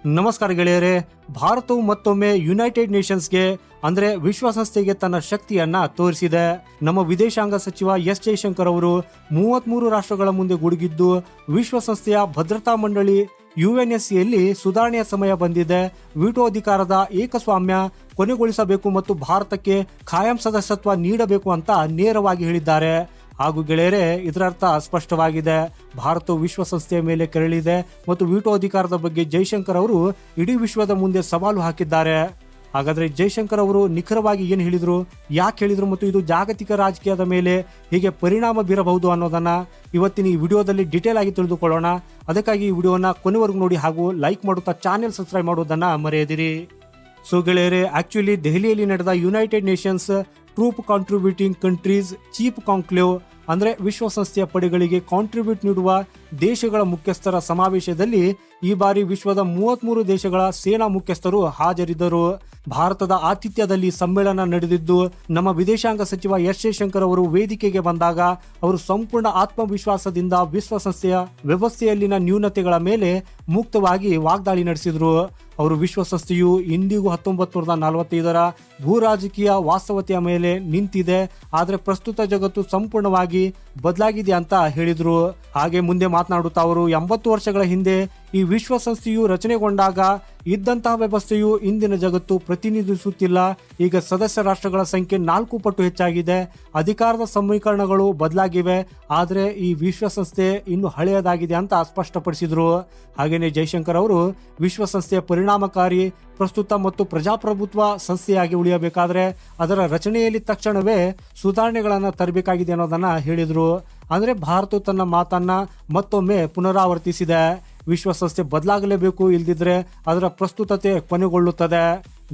ನಮಸ್ಕಾರ ಗೆಳೆಯರೇ. ಭಾರತವು ಮತ್ತೊಮ್ಮೆ ಯುನೈಟೆಡ್ ನೇಷನ್ಸ್ಗೆ ಅಂದ್ರೆ ವಿಶ್ವಸಂಸ್ಥೆಗೆ ತನ್ನ ಶಕ್ತಿಯನ್ನ ತೋರಿಸಿದೆ. ನಮ್ಮ ವಿದೇಶಾಂಗ ಸಚಿವ ಎಸ್ ಜೈಶಂಕರ್ ಅವರು 33 ರಾಷ್ಟ್ರಗಳ ಮುಂದೆ ಗುಡುಗಿದ್ದು ವಿಶ್ವಸಂಸ್ಥೆಯ ಭದ್ರತಾ ಮಂಡಳಿ ಯುಎನ್ಎಸ್ಸಿಯಲ್ಲಿ ಸುಧಾರಣೆಯ ಸಮಯ ಬಂದಿದೆ, ವಿಟೋ ಅಧಿಕಾರದ ಏಕಸ್ವಾಮ್ಯ ಕೊನೆಗೊಳಿಸಬೇಕು ಮತ್ತು ಭಾರತಕ್ಕೆ ಖಾಯಂ ಸದಸ್ಯತ್ವ ನೀಡಬೇಕು ಅಂತ ನೇರವಾಗಿ ಹೇಳಿದ್ದಾರೆ. ಹಾಗೂ ಗೆಳೆಯರೇ, ಇದರರ್ಥ ಸ್ಪಷ್ಟವಾಗಿದೆ. ಭಾರತವು ವಿಶ್ವಸಂಸ್ಥೆಯ ಮೇಲೆ ಕೆರಳಿದೆ ಮತ್ತು ವಿಟೋ ಅಧಿಕಾರದ ಬಗ್ಗೆ ಜೈಶಂಕರ್ ಅವರು ಇಡೀ ವಿಶ್ವದ ಮುಂದೆ ಸವಾಲು ಹಾಕಿದ್ದಾರೆ. ಹಾಗಾದ್ರೆ ಜೈಶಂಕರ್ ಅವರು ನಿಖರವಾಗಿ ಏನು ಹೇಳಿದ್ರು, ಯಾಕೆ ಹೇಳಿದ್ರು ಮತ್ತು ಇದು ಜಾಗತಿಕ ರಾಜಕೀಯದ ಮೇಲೆ ಹೇಗೆ ಪರಿಣಾಮ ಬೀರಬಹುದು ಅನ್ನೋದನ್ನ ಇವತ್ತಿನ ಈ ವಿಡಿಯೋದಲ್ಲಿ ಡಿಟೇಲ್ ಆಗಿ ತಿಳಿದುಕೊಳ್ಳೋಣ. ಅದಕ್ಕಾಗಿ ಈ ವಿಡಿಯೋನ ಕೊನೆವರೆಗೂ ನೋಡಿ ಹಾಗೂ ಲೈಕ್ ಮಾಡುತ್ತಾ ಚಾನೆಲ್ ಸಬ್ಸ್ಕ್ರೈಬ್ ಮಾಡೋದನ್ನ ಮರೆಯದಿರಿ. ಸೊ ಗೆಳೆಯರೇ, ಆಕ್ಚುಲಿ ದೆಹಲಿಯಲ್ಲಿ ನಡೆದ United Nations troupe contributing countries chief conclave ಅಂದ್ರೆ ವಿಶ್ವಸಂಸ್ಥೆಯ ಪಡೆಗಳಿಗೆ ಕಾಂಟ್ರಿಬ್ಯೂಟ್ ನೀಡುವ ದೇಶಗಳ ಮುಖ್ಯಸ್ಥರ ಸಮಾವೇಶದಲ್ಲಿ ಈ ಬಾರಿ ವಿಶ್ವದ 33 ದೇಶಗಳ ಸೇನಾ ಮುಖ್ಯಸ್ಥರು ಹಾಜರಿದ್ದರು. ಭಾರತದ ಆತಿಥ್ಯದಲ್ಲಿ ಸಮ್ಮೇಳನ ನಡೆದಿದ್ದು ನಮ್ಮ ವಿದೇಶಾಂಗ ಸಚಿವ ಎಸ್ ಜೈಶಂಕರ್ ಅವರು ವೇದಿಕೆಗೆ ಬಂದಾಗ ಅವರು ಸಂಪೂರ್ಣ ಆತ್ಮವಿಶ್ವಾಸದಿಂದ ವಿಶ್ವಸಂಸ್ಥೆಯ ವ್ಯವಸ್ಥೆಯಲ್ಲಿನ ನ್ಯೂನತೆಗಳ ಮೇಲೆ ಮುಕ್ತವಾಗಿ ವಾಗ್ದಾಳಿ ನಡೆಸಿದ್ರು. ಅವರು ವಿಶ್ವಸಂಸ್ಥೆಯು ಇಂದಿಗೂ 1945ರ ಭೂ ರಾಜಕೀಯ ವಾಸ್ತವತೆಯ ಮೇಲೆ ನಿಂತಿದೆ, ಆದರೆ ಪ್ರಸ್ತುತ ಜಗತ್ತು ಸಂಪೂರ್ಣವಾಗಿ ಬದಲಾಗಿದೆ ಅಂತ ಹೇಳಿದ್ರು. ಹಾಗೆ ಮುಂದೆ ಮಾತನಾಡುತ್ತಾ ಅವರು 80 ವರ್ಷಗಳ ಹಿಂದೆ ಈ ವಿಶ್ವಸಂಸ್ಥೆಯು ರಚನೆಗೊಂಡಾಗ ಇದ್ದಂತಹ ವ್ಯವಸ್ಥೆಯು ಇಂದಿನ ಜಗತ್ತು ಪ್ರತಿನಿಧಿಸುತ್ತಿಲ್ಲ. ಈಗ ಸದಸ್ಯ ರಾಷ್ಟ್ರಗಳ ಸಂಖ್ಯೆ 4 ಪಟ್ಟು ಹೆಚ್ಚಾಗಿದೆ, ಅಧಿಕಾರದ ಸಮೀಕರಣಗಳು ಬದಲಾಗಿವೆ, ಆದರೆ ಈ ವಿಶ್ವಸಂಸ್ಥೆ ಇನ್ನು ಹಳೆಯದಾಗಿದೆ ಅಂತ ಸ್ಪಷ್ಟಪಡಿಸಿದ್ರು. ಹಾಗೇನೆ ಜೈಶಂಕರ್ ಅವರು ವಿಶ್ವಸಂಸ್ಥೆಯ ಪರಿಣಾಮಕಾರಿ ಪ್ರಸ್ತುತ ಮತ್ತು ಪ್ರಜಾಪ್ರಭುತ್ವ ಸಂಸ್ಥೆಯಾಗಿ ಉಳಿಯಬೇಕಾದ್ರೆ ಅದರ ರಚನೆಯಲ್ಲಿ ತಕ್ಷಣವೇ ಸುಧಾರಣೆಗಳನ್ನು ತರಬೇಕಾಗಿದೆ ಅನ್ನೋದನ್ನ ಹೇಳಿದ್ರು. ಅಂದ್ರೆ ಭಾರತ ತನ್ನ ಮಾತನ್ನ ಮತ್ತೊಮ್ಮೆ ಪುನರಾವರ್ತಿಸಿದೆ. ವಿಶ್ವಸಂಸ್ಥೆ ಬದಲಾಗಲೇಬೇಕು, ಇಲ್ದಿದ್ರೆ ಅದರ ಪ್ರಸ್ತುತತೆ ಕೊನೆಗೊಳ್ಳುತ್ತದೆ.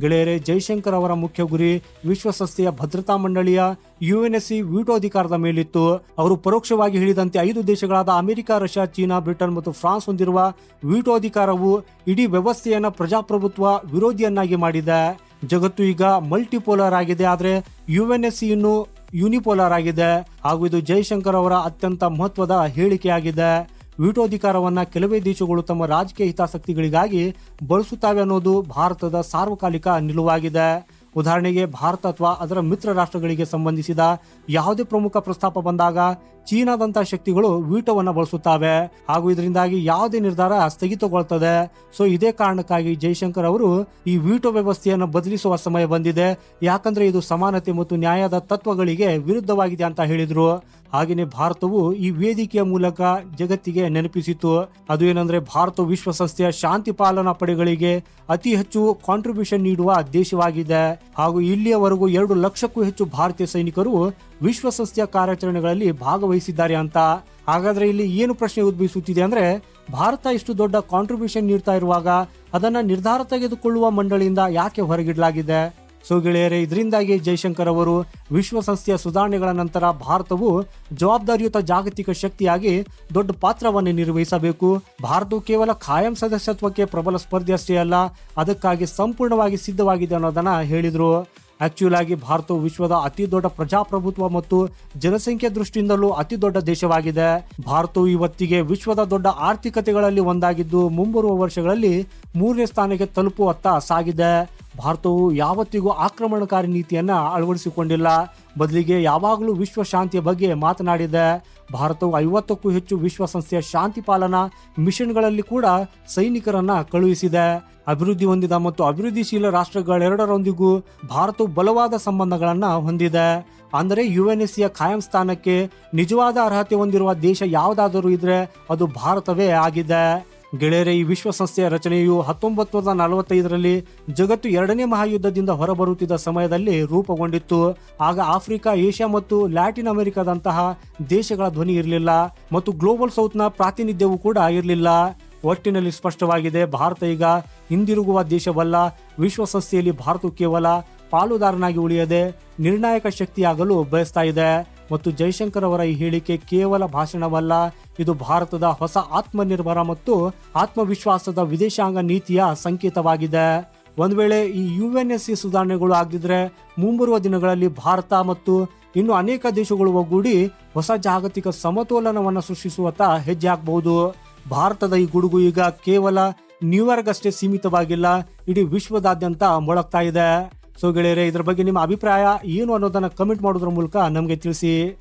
ಗೆಳೆಯರೇ, ಜೈಶಂಕರ್ ಅವರ ಮುಖ್ಯ ಗುರಿ ವಿಶ್ವಸಂಸ್ಥೆಯ ಭದ್ರತಾ ಮಂಡಳಿಯ ಯುಎನ್ಎಸ್ಸಿ ವಿಟೋ ಅಧಿಕಾರದ ಮೇಲಿತ್ತು. ಅವರು ಪರೋಕ್ಷವಾಗಿ ಹೇಳಿದಂತೆ 5 ದೇಶಗಳಾದ ಅಮೆರಿಕ, ರಷ್ಯಾ, ಚೀನಾ, ಬ್ರಿಟನ್ ಮತ್ತು ಫ್ರಾನ್ಸ್ ಹೊಂದಿರುವ ವಿಟೋ ಅಧಿಕಾರವು ಇಡೀ ವ್ಯವಸ್ಥೆಯನ್ನ ಪ್ರಜಾಪ್ರಭುತ್ವ ವಿರೋಧಿಯನ್ನಾಗಿ ಮಾಡಿದೆ. ಜಗತ್ತು ಈಗ ಮಲ್ಟಿಪೋಲಾರ್ ಆಗಿದೆ, ಆದ್ರೆ ಯುಎನ್ಎಸ್ಸಿ ಇನ್ನು ಯೂನಿಪೋಲಾರ್ ಆಗಿದೆ. ಹಾಗೂ ಇದು ಜೈಶಂಕರ್ ಅವರ ಅತ್ಯಂತ ಮಹತ್ವದ ಹೇಳಿಕೆಯಾಗಿದೆ. ವಿಟೋ ಅಧಿಕಾರವನ್ನ ಕೆಲವೇ ದೇಶಗಳು ತಮ್ಮ ರಾಜಕೀಯ ಹಿತಾಸಕ್ತಿಗಳಿಗಾಗಿ ಬಳಸುತ್ತವೆ ಅನ್ನೋದು ಭಾರತದ ಸಾರ್ವಕಾಲಿಕ ನಿಲುವಾಗಿದೆ. ಉದಾಹರಣೆಗೆ, ಭಾರತ ಅಥವಾ ಅದರ ಮಿತ್ರ ರಾಷ್ಟ್ರಗಳಿಗೆ ಸಂಬಂಧಿಸಿದ ಯಾವುದೇ ಪ್ರಮುಖ ಪ್ರಸ್ತಾಪ ಬಂದಾಗ ಚೀನಾದಂತಹ ಶಕ್ತಿಗಳು ವಿಟೋವನ್ನ ಬಳಸುತ್ತವೆ ಹಾಗೂ ಇದರಿಂದಾಗಿ ಯಾವುದೇ ನಿರ್ಧಾರ ಸ್ಥಗಿತಗೊಳ್ಳುತ್ತದೆ. ಸೊ ಇದೇ ಕಾರಣಕ್ಕಾಗಿ ಜೈಶಂಕರ್ ಅವರು ಈ ವಿಟೋ ವ್ಯವಸ್ಥೆಯನ್ನು ಬದಲಿಸುವ ಸಮಯ ಬಂದಿದೆ, ಯಾಕಂದ್ರೆ ಇದು ಸಮಾನತೆ ಮತ್ತು ನ್ಯಾಯದ ತತ್ವಗಳಿಗೆ ವಿರುದ್ಧವಾಗಿದೆ ಅಂತ ಹೇಳಿದ್ರು. ಹಾಗೆಯೇ ಭಾರತವು ಈ ವೇದಿಕೆಯ ಮೂಲಕ ಜಗತ್ತಿಗೆ ನೆನಪಿಸಿತು. ಅದು ಏನಂದ್ರೆ, ಭಾರತ ವಿಶ್ವಸಂಸ್ಥೆಯ ಶಾಂತಿ ಪಾಲನಾ ಪಡೆಗಳಿಗೆ ಅತಿ ಹೆಚ್ಚು ಕಾಂಟ್ರಿಬ್ಯೂಷನ್ ನೀಡುವ ದೇಶವಾಗಿದೆ ಹಾಗೂ ಇಲ್ಲಿಯವರೆಗೂ 2 ಲಕ್ಷಕ್ಕೂ ಹೆಚ್ಚು ಭಾರತೀಯ ಸೈನಿಕರು ವಿಶ್ವಸಂಸ್ಥೆಯ ಕಾರ್ಯಾಚರಣೆಗಳಲ್ಲಿ ಭಾಗವಹಿಸಿದ್ದಾರೆ ಅಂತ. ಹಾಗಾದ್ರೆ ಇಲ್ಲಿ ಏನು ಪ್ರಶ್ನೆ ಉದ್ಭವಿಸುತ್ತಿದೆ ಅಂದ್ರೆ, ಭಾರತ ಇಷ್ಟು ದೊಡ್ಡ ಕಾಂಟ್ರಿಬ್ಯೂಷನ್ ನೀಡ್ತಾ ಇರುವಾಗ ಅದನ್ನ ನಿರ್ಧಾರ ತೆಗೆದುಕೊಳ್ಳುವ ಮಂಡಳಿಯಿಂದ ಯಾಕೆ ಹೊರಗಿಡಲಾಗಿದೆ? ಸೊ ಗೆಳೆಯರೇ, ಇದರಿಂದಾಗಿ ಜೈಶಂಕರ್ ಅವರು ವಿಶ್ವಸಂಸ್ಥೆಯ ಸುಧಾರಣೆಗಳ ನಂತರ ಭಾರತವು ಜವಾಬ್ದಾರಿಯುತ ಜಾಗತಿಕ ಶಕ್ತಿಯಾಗಿ ದೊಡ್ಡ ಪಾತ್ರವನ್ನು ನಿರ್ವಹಿಸಬೇಕು. ಭಾರತವು ಕೇವಲ ಖಾಯಂ ಸದಸ್ಯತ್ವಕ್ಕೆ ಪ್ರಬಲ ಸ್ಪರ್ಧೆ ಅಷ್ಟೇ ಅಲ್ಲ, ಅದಕ್ಕಾಗಿ ಸಂಪೂರ್ಣವಾಗಿ ಸಿದ್ಧವಾಗಿದೆ ಅನ್ನೋದನ್ನ ಹೇಳಿದ್ರು. ಆಕ್ಚುಲ್ ಆಗಿ ಭಾರತವು ವಿಶ್ವದ ಅತಿ ದೊಡ್ಡ ಪ್ರಜಾಪ್ರಭುತ್ವ ಮತ್ತು ಜನಸಂಖ್ಯೆ ದೃಷ್ಟಿಯಿಂದಲೂ ಅತಿ ದೊಡ್ಡ ದೇಶವಾಗಿದೆ. ಭಾರತವು ಇವತ್ತಿಗೆ ವಿಶ್ವದ ದೊಡ್ಡ ಆರ್ಥಿಕತೆಗಳಲ್ಲಿ ಒಂದಾಗಿದ್ದು ಮುಂಬರುವ ವರ್ಷಗಳಲ್ಲಿ 3ನೇ ಸ್ಥಾನಕ್ಕೆ ತಲುಪುವತ್ತ ಸಾಗಿದೆ. ಭಾರತವು ಯಾವತ್ತಿಗೂ ಆಕ್ರಮಣಕಾರಿ ನೀತಿಯನ್ನ ಅಳವಡಿಸಿಕೊಂಡಿಲ್ಲ, ಬದಲಿಗೆ ಯಾವಾಗಲೂ ವಿಶ್ವ ಶಾಂತಿಯ ಬಗ್ಗೆ ಮಾತನಾಡಿದೆ. ಭಾರತವು 50ಕ್ಕೂ ಹೆಚ್ಚು ವಿಶ್ವಸಂಸ್ಥೆಯ ಶಾಂತಿ ಪಾಲನಾ ಮಿಷನ್ಗಳಲ್ಲಿ ಕೂಡ ಸೈನಿಕರನ್ನ ಕಳುಹಿಸಿದೆ. ಅಭಿವೃದ್ಧಿ ಹೊಂದಿದ ಮತ್ತು ಅಭಿವೃದ್ಧಿಶೀಲ ರಾಷ್ಟ್ರಗಳೆರಡರೊಂದಿಗೂ ಭಾರತವು ಬಲವಾದ ಸಂಬಂಧಗಳನ್ನ ಹೊಂದಿದೆ. ಅಂದರೆ ಯುಎನ್ಎಸ್ಸಿಯ ಖಾಯಂ ಸ್ಥಾನಕ್ಕೆ ನಿಜವಾದ ಅರ್ಹತೆ ಹೊಂದಿರುವ ದೇಶ ಯಾವುದಾದರೂ ಇದ್ರೆ ಅದು ಭಾರತವೇ ಆಗಿದೆ. ಗೆಳೆಯರೇ, ಈ ವಿಶ್ವಸಂಸ್ಥೆಯ ರಚನೆಯು 1945ರಲ್ಲಿ ಜಗತ್ತು 2ನೇ ಮಹಾಯುದ್ಧದಿಂದ ಹೊರಬರುತ್ತಿದ್ದ ಸಮಯದಲ್ಲಿ ರೂಪುಗೊಂಡಿತ್ತು. ಆಗ ಆಫ್ರಿಕಾ, ಏಷ್ಯಾ ಮತ್ತು ಲ್ಯಾಟಿನ್ ಅಮೆರಿಕಾದಂತಹ ದೇಶಗಳ ಧ್ವನಿ ಇರಲಿಲ್ಲ ಮತ್ತು ಗ್ಲೋಬಲ್ ಸೌತ್ನ ಪ್ರಾತಿನಿಧ್ಯವೂ ಕೂಡ ಇರಲಿಲ್ಲ. ಒಟ್ಟಿನಲ್ಲಿ ಸ್ಪಷ್ಟವಾಗಿದೆ, ಭಾರತ ಈಗ ಹಿಂದಿರುಗುವ ದೇಶವಲ್ಲ. ವಿಶ್ವಸಂಸ್ಥೆಯಲ್ಲಿ ಭಾರತ ಕೇವಲ ಪಾಲುದಾರನಾಗಿ ಉಳಿಯದೆ ನಿರ್ಣಾಯಕ ಶಕ್ತಿಯಾಗಲು ಬಯಸ್ತಾ ಇದೆ. ಮತ್ತು ಜೈಶಂಕರ್ ಅವರ ಈ ಹೇಳಿಕೆ ಕೇವಲ ಭಾಷಣವಲ್ಲ, ಇದು ಭಾರತದ ಹೊಸ ಆತ್ಮನಿರ್ಭರ ಮತ್ತು ಆತ್ಮವಿಶ್ವಾಸದ ವಿದೇಶಾಂಗ ನೀತಿಯ ಸಂಕೇತವಾಗಿದೆ. ಒಂದ್ ವೇಳೆ ಈ ಯುಎನ್ಎಸ್ಸಿ ಸುಧಾರಣೆಗಳು ಆಗದಿದ್ರೆ ಮುಂಬರುವ ದಿನಗಳಲ್ಲಿ ಭಾರತ ಮತ್ತು ಇನ್ನು ಅನೇಕ ದೇಶಗಳು ಒಗ್ಗೂಡಿ ಹೊಸ ಜಾಗತಿಕ ಸಮತೋಲನವನ್ನು ಸೃಷ್ಟಿಸುವತ್ತ ಹೆಜ್ಜೆ ಹಾಕಬಹುದು. ಭಾರತದ ಈ ಗುಡುಗು ಈಗ ಕೇವಲ ನ್ಯೂಯಾರ್ಕ್ ಅಷ್ಟೇ ಸೀಮಿತವಾಗಿಲ್ಲ, ಇಡೀ ವಿಶ್ವದಾದ್ಯಂತ ಮೊಳಗ್ತಾ ಇದೆ. ಸೊ ಗೆಳೆಯರೆ, ಇದ್ರ ಬಗ್ಗೆ ನಿಮ್ಮ ಅಭಿಪ್ರಾಯ ಏನು ಅನ್ನೋದನ್ನ ಕಮೆಂಟ್ ಮಾಡೋದ್ರ ಮೂಲಕ ನಮಗೆ ತಿಳಿಸಿ.